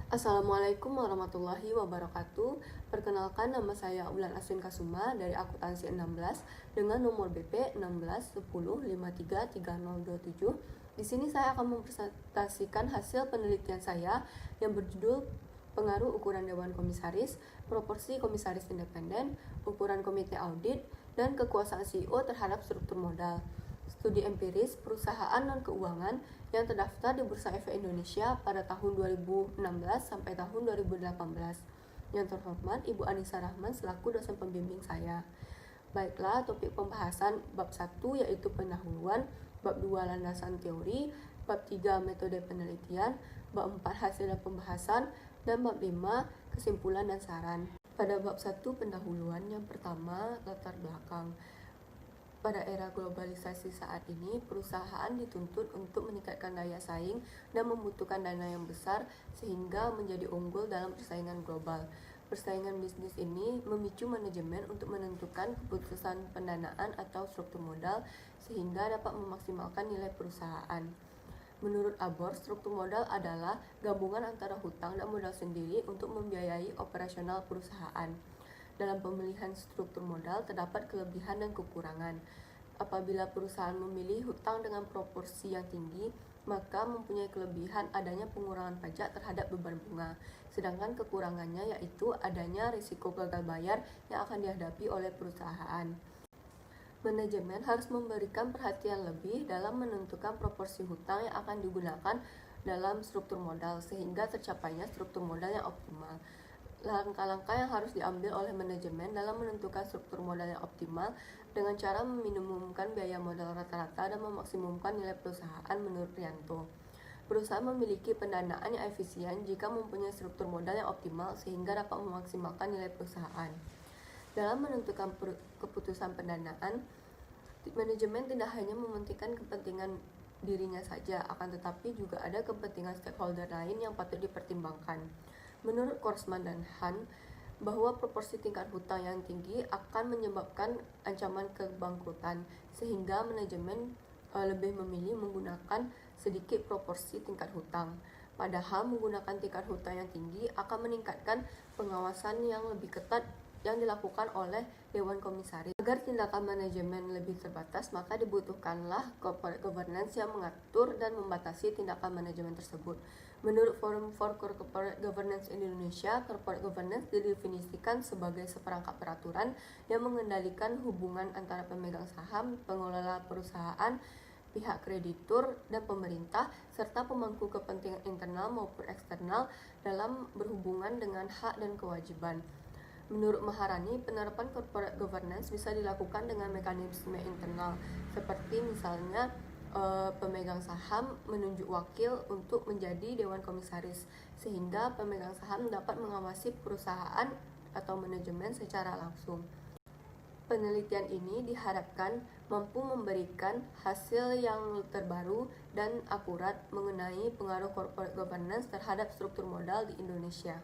Assalamualaikum warahmatullahi wabarakatuh. Perkenalkan, nama saya Ulan Aswin Kasuma dari Akuntansi 16 dengan nomor BP 1610533027. Di sini saya akan mempresentasikan hasil penelitian saya yang berjudul Pengaruh ukuran Dewan Komisaris, Proporsi Komisaris Independen, Ukuran Komite Audit, dan Kekuasaan CEO terhadap struktur modal. Studi empiris perusahaan non-keuangan yang terdaftar di Bursa Efek Indonesia pada tahun 2016 sampai tahun 2018. Yang terhormat Ibu Anissa Rahman selaku dosen pembimbing saya. Baiklah, topik pembahasan bab 1 yaitu pendahuluan, bab 2 landasan teori, bab 3 metode penelitian, bab 4 hasil dan pembahasan, dan bab 5 kesimpulan dan saran. Pada bab 1 pendahuluan, yang pertama latar belakang. Pada era globalisasi saat ini, perusahaan dituntut untuk meningkatkan daya saing dan membutuhkan dana yang besar sehingga menjadi unggul dalam persaingan global. Persaingan bisnis ini memicu manajemen untuk menentukan keputusan pendanaan atau struktur modal sehingga dapat memaksimalkan nilai perusahaan. Menurut Abor, struktur modal adalah gabungan antara hutang dan modal sendiri untuk membiayai operasional perusahaan. Dalam pemilihan struktur modal terdapat kelebihan dan kekurangan. Apabila perusahaan memilih hutang dengan proporsi yang tinggi, maka mempunyai kelebihan adanya pengurangan pajak terhadap beban bunga. Sedangkan kekurangannya yaitu adanya risiko gagal bayar yang akan dihadapi oleh perusahaan. Manajemen harus memberikan perhatian lebih dalam menentukan proporsi hutang yang akan digunakan dalam struktur modal sehingga tercapainya struktur modal yang optimal. Langkah-langkah yang harus diambil oleh manajemen dalam menentukan struktur modal yang optimal dengan cara meminimumkan biaya modal rata-rata dan memaksimumkan nilai perusahaan menurut Rianto. Perusahaan memiliki pendanaan yang efisien jika mempunyai struktur modal yang optimal sehingga dapat memaksimalkan nilai perusahaan. Dalam menentukan keputusan pendanaan, manajemen tidak hanya mementingkan kepentingan dirinya saja, akan tetapi juga ada kepentingan stakeholder lain yang patut dipertimbangkan. Menurut Korsman dan Han, bahwa proporsi tingkat hutang yang tinggi akan menyebabkan ancaman kebangkrutan, sehingga manajemen lebih memilih menggunakan sedikit proporsi tingkat hutang. Padahal menggunakan tingkat hutang yang tinggi akan meningkatkan pengawasan yang lebih ketat yang dilakukan oleh Dewan Komisaris. Agar tindakan manajemen lebih terbatas, maka dibutuhkanlah corporate governance yang mengatur dan membatasi tindakan manajemen tersebut. Menurut Forum for Corporate Governance Indonesia, corporate governance didefinisikan sebagai seperangkat peraturan yang mengendalikan hubungan antara pemegang saham, pengelola perusahaan, pihak kreditur, dan pemerintah, serta pemangku kepentingan internal maupun eksternal dalam berhubungan dengan hak dan kewajiban. Menurut Maharani, penerapan corporate governance bisa dilakukan dengan mekanisme internal, seperti misalnya pemegang saham menunjuk wakil untuk menjadi Dewan Komisaris, sehingga pemegang saham dapat mengawasi perusahaan atau manajemen secara langsung. Penelitian ini diharapkan mampu memberikan hasil yang terbaru dan akurat mengenai pengaruh corporate governance terhadap struktur modal di Indonesia.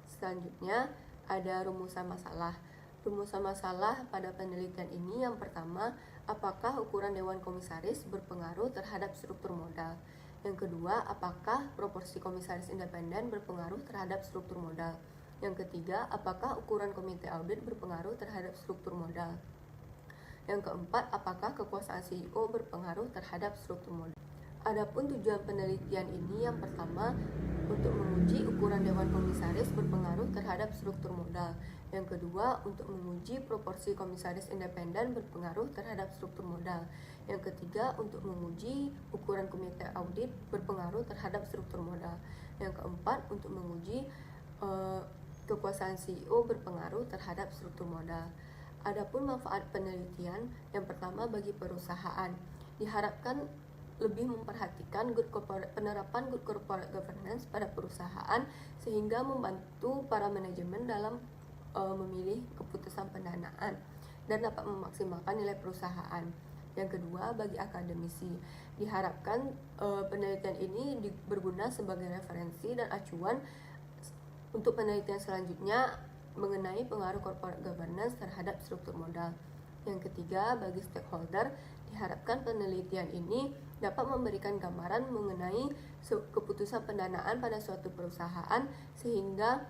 Selanjutnya, ada rumusan masalah. Rumusan masalah pada penelitian ini yang pertama, apakah ukuran Dewan Komisaris berpengaruh terhadap struktur modal? Yang kedua, apakah proporsi komisaris independen berpengaruh terhadap struktur modal? Yang ketiga, apakah ukuran komite audit berpengaruh terhadap struktur modal? Yang keempat, apakah kekuasaan CEO berpengaruh terhadap struktur modal? Adapun tujuan penelitian ini yang pertama, untuk menguji ukuran Dewan Komisaris berpengaruh terhadap struktur modal. Yang kedua, untuk menguji proporsi komisaris independen berpengaruh terhadap struktur modal. Yang ketiga, untuk menguji ukuran komite audit berpengaruh terhadap struktur modal. Yang keempat, untuk menguji kekuasaan CEO berpengaruh terhadap struktur modal. Adapun manfaat penelitian, yang pertama bagi perusahaan, diharapkan lebih memperhatikan penerapan good corporate governance pada perusahaan sehingga membantu para manajemen dalam memilih keputusan pendanaan dan dapat memaksimalkan nilai perusahaan. Yang kedua, bagi akademisi, diharapkan penelitian ini berguna sebagai referensi dan acuan untuk penelitian selanjutnya mengenai pengaruh corporate governance terhadap struktur modal. Yang ketiga, bagi stakeholder, diharapkan penelitian ini dapat memberikan gambaran mengenai keputusan pendanaan pada suatu perusahaan sehingga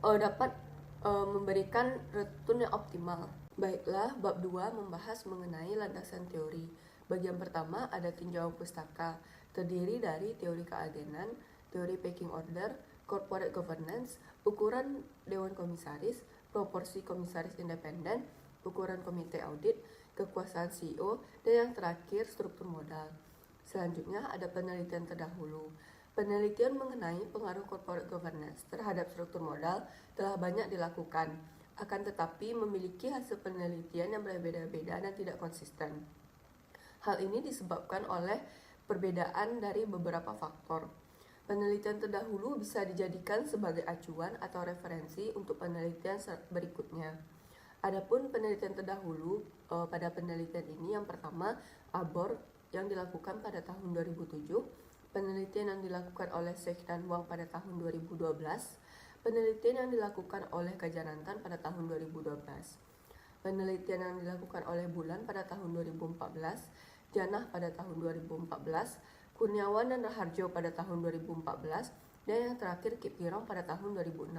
dapat memberikan return yang optimal. Baiklah, bab 2 membahas mengenai landasan teori. Bagian pertama ada tinjauan pustaka, terdiri dari teori keagenan, teori pecking order, corporate governance, ukuran dewan komisaris, proporsi komisaris independen, ukuran komite audit, kekuasaan CEO, dan yang terakhir struktur modal. Selanjutnya ada penelitian terdahulu. Penelitian mengenai pengaruh corporate governance terhadap struktur modal telah banyak dilakukan, akan tetapi memiliki hasil penelitian yang berbeda-beda dan tidak konsisten. Hal ini disebabkan oleh perbedaan dari beberapa faktor. Penelitian terdahulu bisa dijadikan sebagai acuan atau referensi untuk penelitian berikutnya. Adapun penelitian terdahulu pada penelitian ini yang pertama ABOR yang dilakukan pada tahun 2007, penelitian yang dilakukan oleh Sheikh dan Wang pada tahun 2012, penelitian yang dilakukan oleh Kajanantan pada tahun 2012, penelitian yang dilakukan oleh Bulan pada tahun 2014, Janah pada tahun 2014, Kurniawan dan Raharjo pada tahun 2014, dan yang terakhir Kip Hirong pada tahun 2016.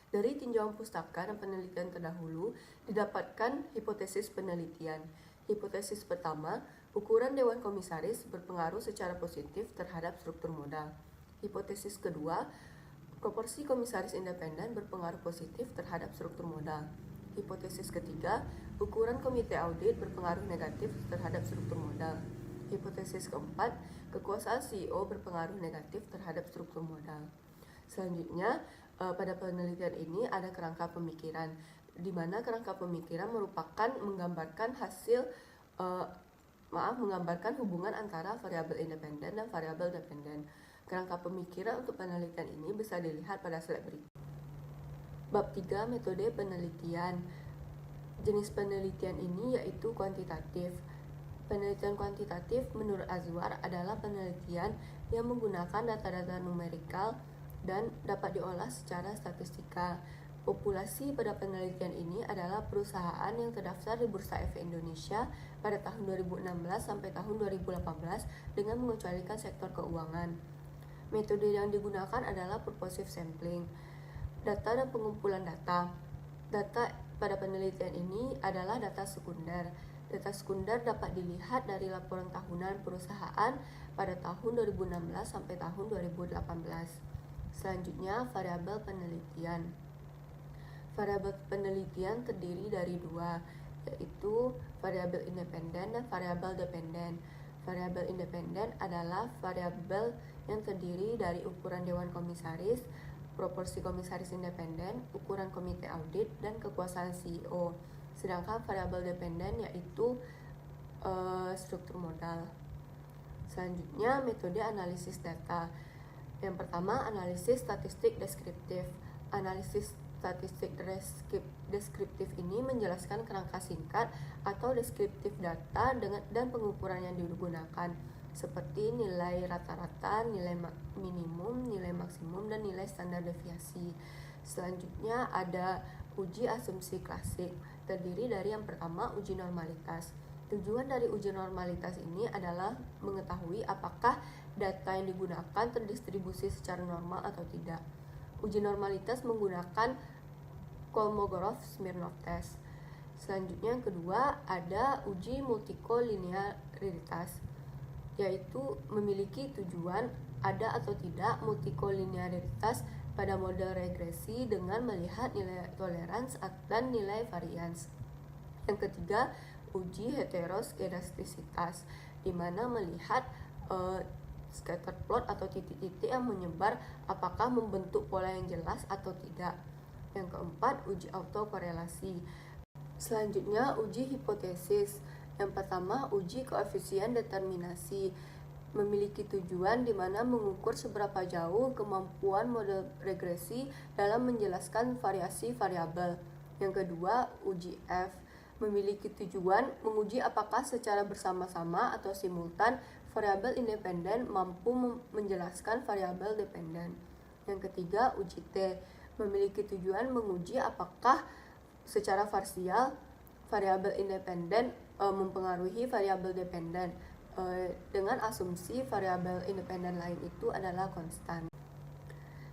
Dari tinjauan pustaka dan penelitian terdahulu didapatkan hipotesis penelitian. Hipotesis pertama, ukuran dewan komisaris berpengaruh secara positif terhadap struktur modal. Hipotesis kedua, proporsi komisaris independen berpengaruh positif terhadap struktur modal. Hipotesis ketiga, ukuran komite audit berpengaruh negatif terhadap struktur modal. Hipotesis keempat, kekuasaan CEO berpengaruh negatif terhadap struktur modal. Selanjutnya, pada penelitian ini ada kerangka pemikiran, di mana kerangka pemikiran merupakan menggambarkan hubungan antara variabel independen dan variabel dependen. Kerangka pemikiran untuk penelitian ini bisa dilihat pada slide berikut. Bab 3, metode penelitian. Jenis penelitian ini yaitu kuantitatif. Penelitian kuantitatif menurut Azwar adalah penelitian yang menggunakan data-data numerikal dan dapat diolah secara statistika. Populasi pada penelitian ini adalah perusahaan yang terdaftar di Bursa Efek Indonesia pada tahun 2016 sampai tahun 2018 dengan mengecualikan sektor keuangan. Metode yang digunakan adalah purposive sampling. Data dan pengumpulan data. Data pada penelitian ini adalah data sekunder. Data sekunder dapat dilihat dari laporan tahunan perusahaan pada tahun 2016 sampai tahun 2018. Selanjutnya, variabel penelitian. Variabel penelitian terdiri dari dua, yaitu variabel independen dan variabel dependen. Variabel independen adalah variabel yang terdiri dari ukuran dewan komisaris, proporsi komisaris independen, ukuran komite audit, dan kekuasaan CEO. Sedangkan variabel dependen yaitu struktur modal. Selanjutnya, metode analisis data. Yang pertama, analisis statistik deskriptif. Analisis statistik deskriptif ini menjelaskan kerangka singkat atau deskriptif data dan pengukuran yang digunakan, seperti nilai rata-rata, nilai minimum, nilai maksimum, dan nilai standar deviasi. Selanjutnya ada uji asumsi klasik, terdiri dari yang pertama uji normalitas. Tujuan dari uji normalitas ini adalah mengetahui apakah data yang digunakan terdistribusi secara normal atau tidak. Uji normalitas menggunakan Kolmogorov-Smirnov test. Selanjutnya yang kedua ada uji multikolinearitas, yaitu memiliki tujuan ada atau tidak multikolinearitas pada model regresi dengan melihat nilai tolerans dan nilai varians. Yang ketiga, uji heteroskedastisitas, di mana melihat scatter plot atau titik-titik yang menyebar apakah membentuk pola yang jelas atau tidak. Yang keempat, uji autokorelasi. Selanjutnya, uji hipotesis. Yang pertama, uji koefisien determinasi, memiliki tujuan di mana mengukur seberapa jauh kemampuan model regresi dalam menjelaskan variasi variabel. Yang kedua, uji F, memiliki tujuan menguji apakah secara bersama-sama atau simultan variabel independen mampu menjelaskan variabel dependen. Yang ketiga, uji T, memiliki tujuan menguji apakah secara parsial variabel independen mempengaruhi variabel dependen. dengan asumsi variabel independen lain itu adalah konstan.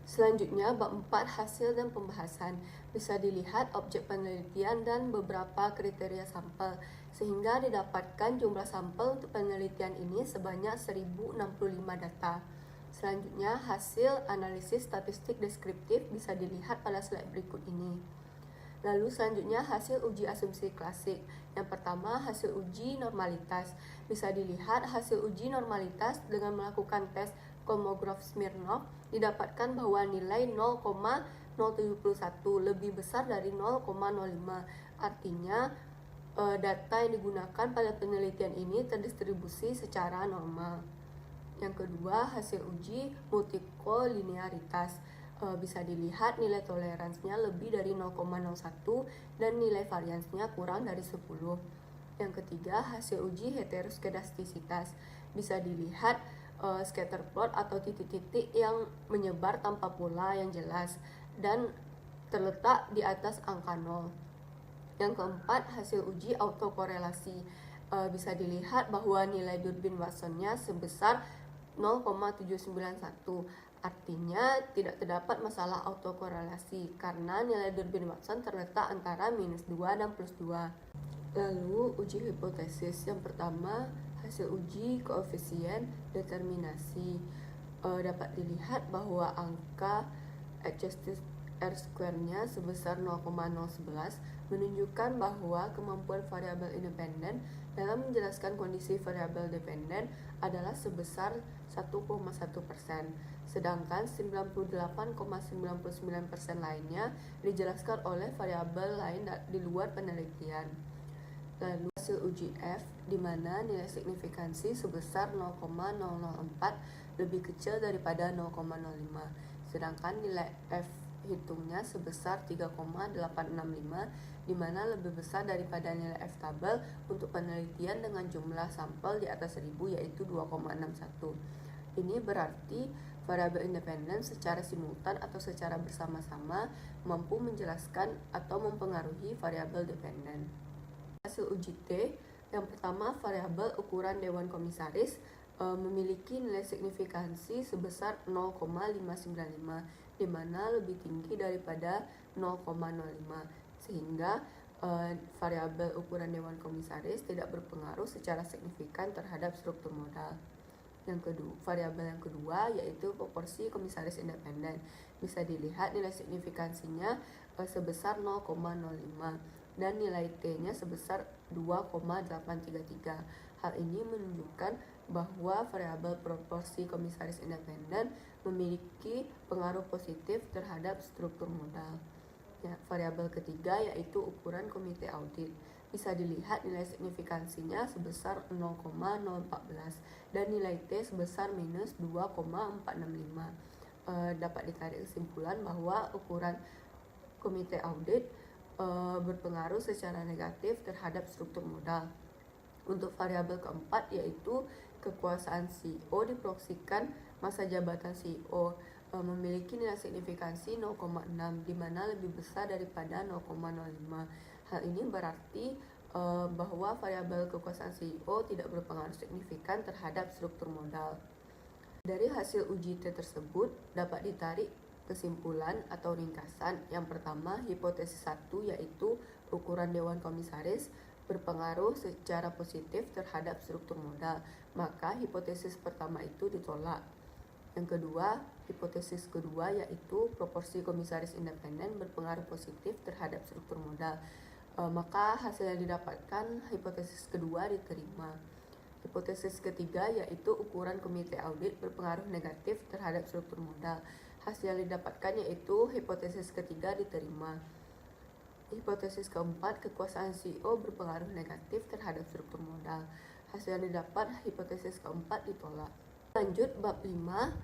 Selanjutnya, bab 4 hasil dan pembahasan. Bisa dilihat objek penelitian dan beberapa kriteria sampel, sehingga didapatkan jumlah sampel untuk penelitian ini sebanyak 1065 data. Selanjutnya, hasil analisis statistik deskriptif bisa dilihat pada slide berikut ini. Lalu selanjutnya hasil uji asumsi klasik. Yang pertama, hasil uji normalitas. Bisa dilihat hasil uji normalitas dengan melakukan tes Kolmogorov-Smirnov didapatkan bahwa nilai 0,071 lebih besar dari 0,05. Artinya data yang digunakan pada penelitian ini terdistribusi secara normal. Yang kedua, hasil uji multikolinearitas. Bisa dilihat nilai toleransinya lebih dari 0,01 dan nilai variansnya kurang dari 10. Yang ketiga, hasil uji heteroskedastisitas. Bisa dilihat scatter plot atau titik-titik yang menyebar tanpa pola yang jelas dan terletak di atas angka 0. Yang keempat, hasil uji autokorelasi. Bisa dilihat bahwa nilai Durbin Watsonnya sebesar 0,791. Artinya tidak terdapat masalah autokorelasi karena nilai Durbin Watson terletak antara -2 dan +2. Lalu uji hipotesis. Yang pertama, hasil uji koefisien determinasi. Dapat dilihat bahwa angka adjusted R-square-nya sebesar 0,011 menunjukkan bahwa kemampuan variabel independen dalam menjelaskan kondisi variabel dependen adalah sebesar 1,1%, sedangkan 98,99% lainnya dijelaskan oleh variabel lain di luar penelitian. Lalu hasil uji F, di mana nilai signifikansi sebesar 0,004 lebih kecil daripada 0,05, sedangkan nilai F hitungnya sebesar 3,865, di mana lebih besar daripada nilai F tabel untuk penelitian dengan jumlah sampel di atas 1000 yaitu 2,61. Ini berarti variabel independen secara simultan atau secara bersama-sama mampu menjelaskan atau mempengaruhi variabel dependen. Hasil uji T, yang pertama variabel ukuran Dewan Komisaris memiliki nilai signifikansi sebesar 0,595, di mana lebih tinggi daripada 0,05, sehingga variabel ukuran Dewan Komisaris tidak berpengaruh secara signifikan terhadap struktur modal. Yang kedua, variabel yang kedua yaitu proporsi komisaris independen. Bisa dilihat nilai signifikansinya sebesar 0,05 dan nilai T-nya sebesar 2,833. Hal ini menunjukkan bahwa variabel proporsi komisaris independen memiliki pengaruh positif terhadap struktur modal. Ya, variabel ketiga yaitu ukuran komite audit. Bisa dilihat nilai signifikansinya sebesar 0,014 dan nilai T sebesar -2,465. Dapat ditarik kesimpulan bahwa ukuran komite audit berpengaruh secara negatif terhadap struktur modal. Untuk variabel keempat yaitu kekuasaan CEO diproyeksikan masa jabatan CEO memiliki nilai signifikansi 0,6, di mana lebih besar daripada 0,05. Hal ini berarti bahwa variabel kekuasaan CEO tidak berpengaruh signifikan terhadap struktur modal. Dari hasil uji T tersebut dapat ditarik kesimpulan atau ringkasan. Yang pertama, hipotesis 1 yaitu ukuran Dewan Komisaris berpengaruh secara positif terhadap struktur modal, maka hipotesis pertama itu ditolak. Yang kedua, hipotesis kedua yaitu proporsi komisaris independen berpengaruh positif terhadap struktur modal, maka hasil yang didapatkan hipotesis kedua diterima. Hipotesis ketiga yaitu ukuran komite audit berpengaruh negatif terhadap struktur modal. Hasil yang didapatkan yaitu hipotesis ketiga diterima. Hipotesis keempat, kekuasaan CEO berpengaruh negatif terhadap struktur modal. Hasil yang didapat hipotesis keempat ditolak. Lanjut bab 5,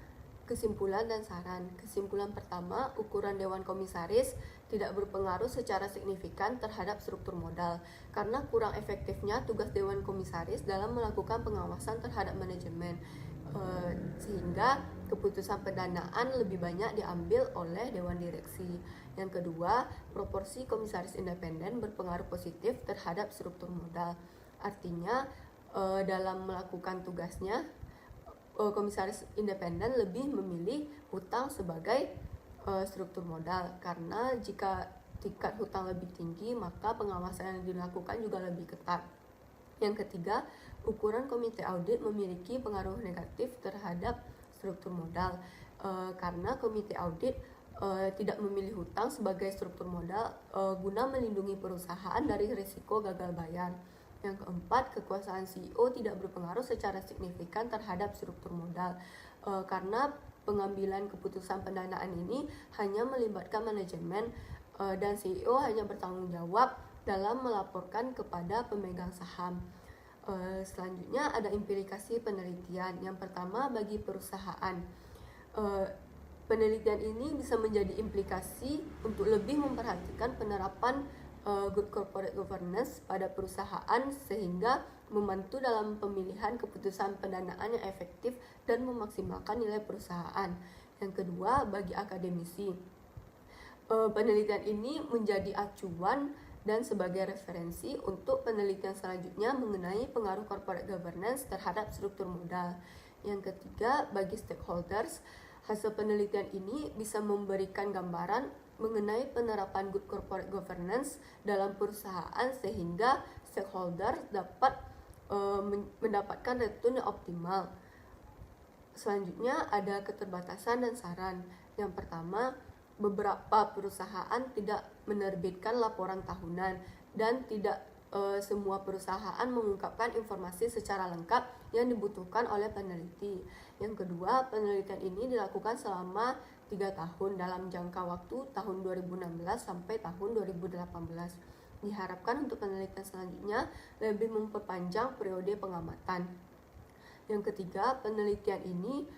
kesimpulan dan saran. Kesimpulan pertama, ukuran Dewan Komisaris tidak berpengaruh secara signifikan terhadap struktur modal karena kurang efektifnya tugas Dewan Komisaris dalam melakukan pengawasan terhadap manajemen, sehingga keputusan pendanaan lebih banyak diambil oleh Dewan Direksi. Yang kedua, proporsi komisaris independen berpengaruh positif terhadap struktur modal. Artinya dalam melakukan tugasnya, komisaris independen lebih memilih hutang sebagai struktur modal, karena jika tingkat hutang lebih tinggi maka pengawasan yang dilakukan juga lebih ketat. Yang ketiga, ukuran komite audit memiliki pengaruh negatif terhadap struktur modal, karena komite audit tidak memilih hutang sebagai struktur modal guna melindungi perusahaan dari risiko gagal bayar. Yang keempat, kekuasaan CEO tidak berpengaruh secara signifikan terhadap struktur modal, karena pengambilan keputusan pendanaan ini hanya melibatkan manajemen, dan CEO hanya bertanggung jawab dalam melaporkan kepada pemegang saham. Selanjutnya ada implikasi penelitian. Yang pertama, bagi perusahaan, penelitian ini bisa menjadi implikasi untuk lebih memperhatikan penerapan good corporate governance pada perusahaan, sehingga membantu dalam pemilihan keputusan pendanaan yang efektif dan memaksimalkan nilai perusahaan. Yang kedua, bagi akademisi, penelitian ini menjadi acuan dan sebagai referensi untuk penelitian selanjutnya mengenai pengaruh corporate governance terhadap struktur modal. Yang ketiga, bagi stakeholders, hasil penelitian ini bisa memberikan gambaran mengenai penerapan good corporate governance dalam perusahaan, sehingga stakeholder dapat mendapatkan return yang optimal. Selanjutnya ada keterbatasan dan saran. Yang pertama, beberapa perusahaan tidak menerbitkan laporan tahunan dan tidak semua perusahaan mengungkapkan informasi secara lengkap yang dibutuhkan oleh peneliti. Yang kedua, penelitian ini dilakukan selama 3 tahun dalam jangka waktu tahun 2016 sampai tahun 2018. Diharapkan untuk penelitian selanjutnya lebih memperpanjang periode pengamatan. Yang ketiga, penelitian ini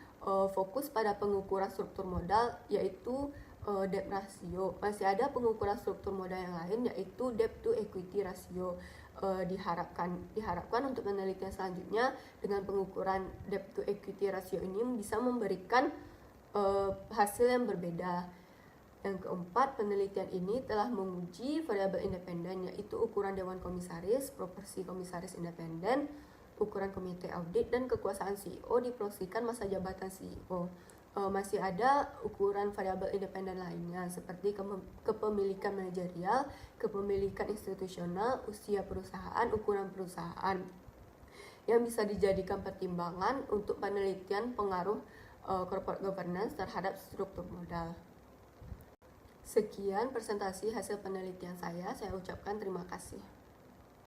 fokus pada pengukuran struktur modal, yaitu debt ratio. Masih ada pengukuran struktur modal yang lain, yaitu debt to equity ratio. Diharapkan untuk penelitian selanjutnya dengan pengukuran debt to equity ratio ini bisa memberikan hasil yang berbeda. Yang keempat, penelitian ini telah menguji variabel independen, yaitu ukuran dewan komisaris, proporsi komisaris independen, ukuran komite audit, dan kekuasaan CEO diproyeksikan masa jabatan CEO. Masih ada ukuran variabel independen lainnya seperti kepemilikan manajerial, kepemilikan institusional, usia perusahaan, ukuran perusahaan, yang bisa dijadikan pertimbangan untuk penelitian pengaruh corporate governance terhadap struktur modal. Sekian presentasi hasil penelitian saya ucapkan terima kasih.